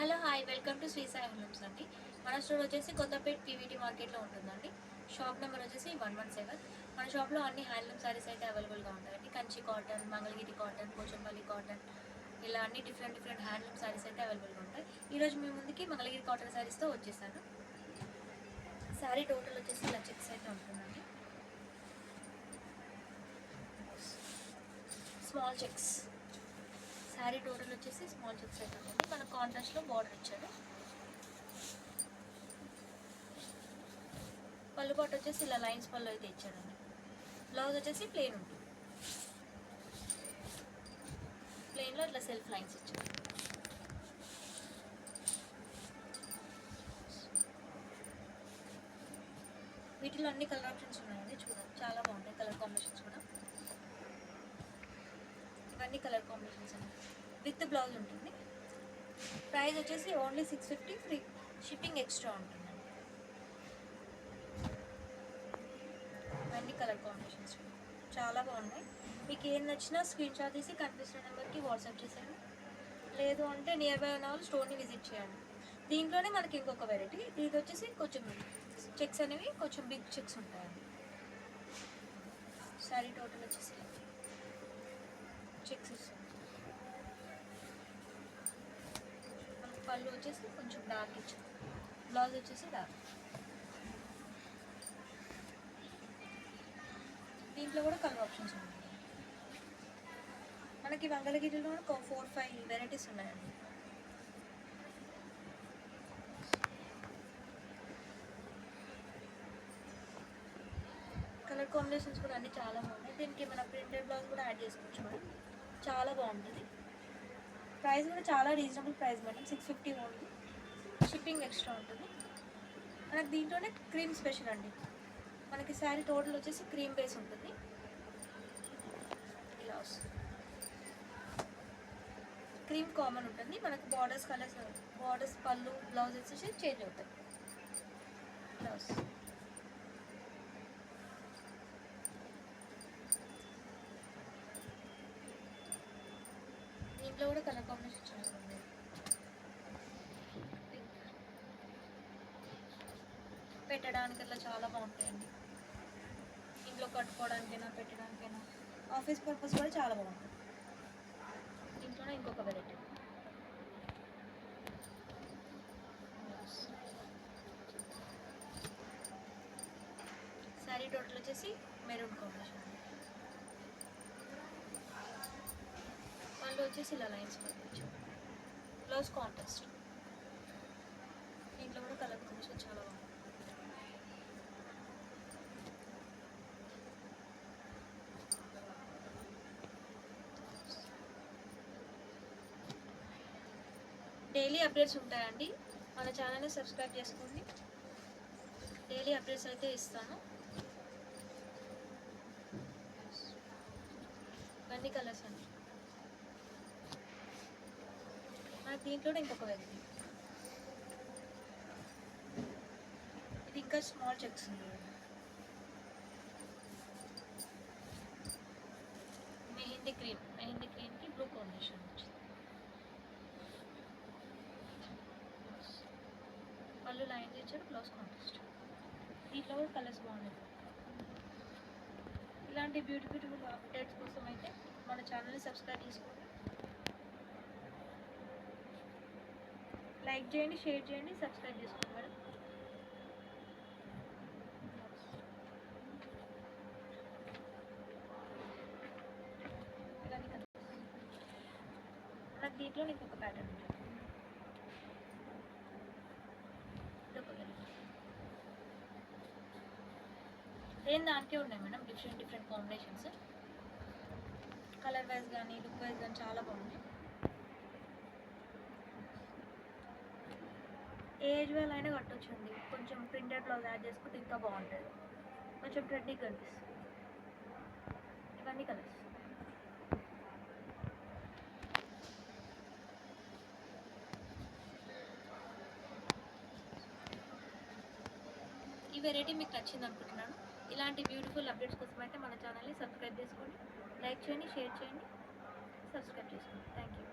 Hello hi welcome to Sri Sai handlooms అండి. మన store వచ్చేసి కొత్తపేట్ పీవీటీ మార్కెట్లో ఉంటుందండి. షాప్ నెంబర్ వచ్చేసి 117. మన షాప్లో అన్ని హ్యాండ్లూమ్ సారీస్ అయితే అవైలబుల్గా ఉంటాయండి. Kanchi cotton, Mangalagiri cotton, Pochampally cotton, ఇలా అన్ని డిఫరెంట్ హ్యాండ్లూమ్ సారీస్ అయితే అవైలబుల్గా ఉంటాయి. ఈరోజు మీ ముందుకి మంగళగిరి కాటన్ సారీస్తో వచ్చేసాను. శారీ టోటల్ వచ్చేసి ఇలా చెక్స్ అయితే ఉంటుందండి. స్మాల్ చెక్స్ శారీ టోటల్ వచ్చేసి స్మాల్ చెక్స్ అయితే ఉంటుంది. మన కాంట్రాస్ట్లో బార్డర్ ఇచ్చాడు. పళ్ళు పాటు వచ్చేసి ఇలా లైన్స్ పళ్ళు అయితే ఇచ్చాడండి. బ్లౌజ్ వచ్చేసి ప్లెయిన్ ఉంటుంది. ప్లెయిన్లో ఇట్లా సెల్ఫ్ లైన్స్ ఇచ్చాడు. వీటిలో అన్ని కలర్ ఆప్షన్స్ ఉన్నాయండి. చూడండి చాలా బాగుంటాయి కలర్ కాంబినేషన్స్ కూడా. ఇవన్నీ కలర్ కాంబినేషన్స్ అండి. విత్ బ్లౌజ్ ఉంటుంది. ప్రైస్ వచ్చేసి ఓన్లీ 650, ఫ్రీ షిప్పింగ్ ఎక్స్ట్రా ఉంటుందండి. ఇవన్నీ కలర్ కాంబినేషన్స్ చాలా బాగున్నాయి. మీకు ఏం నచ్చినా స్క్రీన్ షాట్ తీసి కనిపిస్తున్న నెంబర్కి వాట్సాప్ చేసేయండి. లేదు అంటే నియర్ బై ఉన్న వాళ్ళు స్టోర్ని విజిట్ చేయండి. దీంట్లోనే మనకి ఇంకొక వెరైటీ, ఇది వచ్చేసి కొంచెం చెక్స్ అనేవి కొంచెం బిగ్ చెక్స్ ఉంటాయండి. శారీ టోటల్ వచ్చేసి చెక్స్ ఇస్తుంది. మనకు పళ్ళు వచ్చేసి కొంచెం డార్క్ ఇచ్చారు. బ్లౌజ్ వచ్చేసి డార్క్. దీంట్లో కూడా కలర్ ఆప్షన్స్ ఉన్నాయి. మనకి మంగళగిరిలో 4-5 వెరైటీస్ ఉన్నాయండి. కలర్ కాంబినేషన్స్ కూడా అన్నీ చాలా బాగున్నాయి. దీనికి మన ప్రింటెడ్ బ్లౌజ్ కూడా యాడ్ చేసుకోవచ్చు మేడం. చాలా బాగుంటుంది. ప్రైస్ కూడా చాలా reasonable price madam, 650 only. Shipping extra ఉంటుంది. మనకి దీంట్లోనే క్రీమ్ స్పెషల్ అండి. మనకి శారీ టోటల్ వచ్చేసి క్రీమ్ బేస్ ఉంటుంది. ఇలా వస్తుంది. క్రీమ్ కామన్ ఉంటుంది. మనకి బార్డర్స్ కలర్స్, బార్డర్స్ పళ్ళు బ్లౌజ్ వచ్చేసి చేంజ్ అవుతాయి. ఇలా వస్తుంది. దీంట్లో కూడా కలర్ కాంబినేషన్ చాలా ఉంది. పెట్టడానికి అట్లా చాలా బాగుంటాయండి. ఇంట్లో కట్టుకోవడానికైనా పెట్టడానికైనా ఆఫీస్ పర్పస్ కూడా చాలా బాగుంటుంది. దీంట్లోనే ఇంకొక వెరైటీ. శారీ టోటల్ వచ్చేసి మెరూన్ కాంబినేషన్. పళ్ళు వచ్చేసి ఇలా లైన్స్ పడుతుంది. Blouse contrast. దీంట్లో కూడా కలర్ కాంబినేషన్ చాలా బాగుంది. డైలీ అప్డేట్స్ ఉంటాయండి. మన ఛానల్ని సబ్స్క్రైబ్ చేసుకోండి. డైలీ అప్డేట్స్ అయితే ఇస్తాను. ఇవన్నీ కలర్స్ అండి. మనకి దీంట్లోనే ఇంకొక వెరైటీ. ఇది ఇంకా స్మాల్ చెక్స్ ఉంది. మెహందీ క్రీమ్కి బ్లూ కాంబినేషన్ వచ్చింది. పళ్ళు లైన్స్ ఇచ్చారు. Blouse contrast. దీంట్లో కూడా కలర్స్ బాగున్నాయి. ఇలాంటి బ్యూటిఫుల్ అప్డేట్స్ కోసం అయితే మన ఛానల్ని సబ్స్క్రైబ్ చేసుకోండి. లైక్ చేయండి, షేర్ చేయండి, సబ్స్క్రైబ్ చేసుకోండి మేడం. నాకు దీంట్లో ఇంకొక ప్యాటర్న్ ఉంటుంది. సేమ్ దానికే ఉన్నాయి madam, different combinations. Colour wise కానీ లుక్ వైజ్ కానీ చాలా బాగున్నాయి. ఏజ్ వేల్ అయినా కట్టొచ్చండి. కొంచెం ప్రింటెడ్ బ్లౌజ్ యాడ్ చేసుకుంటే ఇంకా బాగుంటుంది. కొంచెం ట్రెండీ కనిపిస్తుంది. ఇవన్నీ కలర్స్. ఈ వెరైటీ మీకు నచ్చింది అనుకుంటున్నాను. ఇలాంటి బ్యూటిఫుల్ అప్డేట్స్ కోసం అయితే మన ఛానల్ని సబ్స్క్రైబ్ చేసుకోండి. లైక్ చేయండి, షేర్ చేయండి, సబ్స్క్రైబ్ చేసుకోండి. Thank you.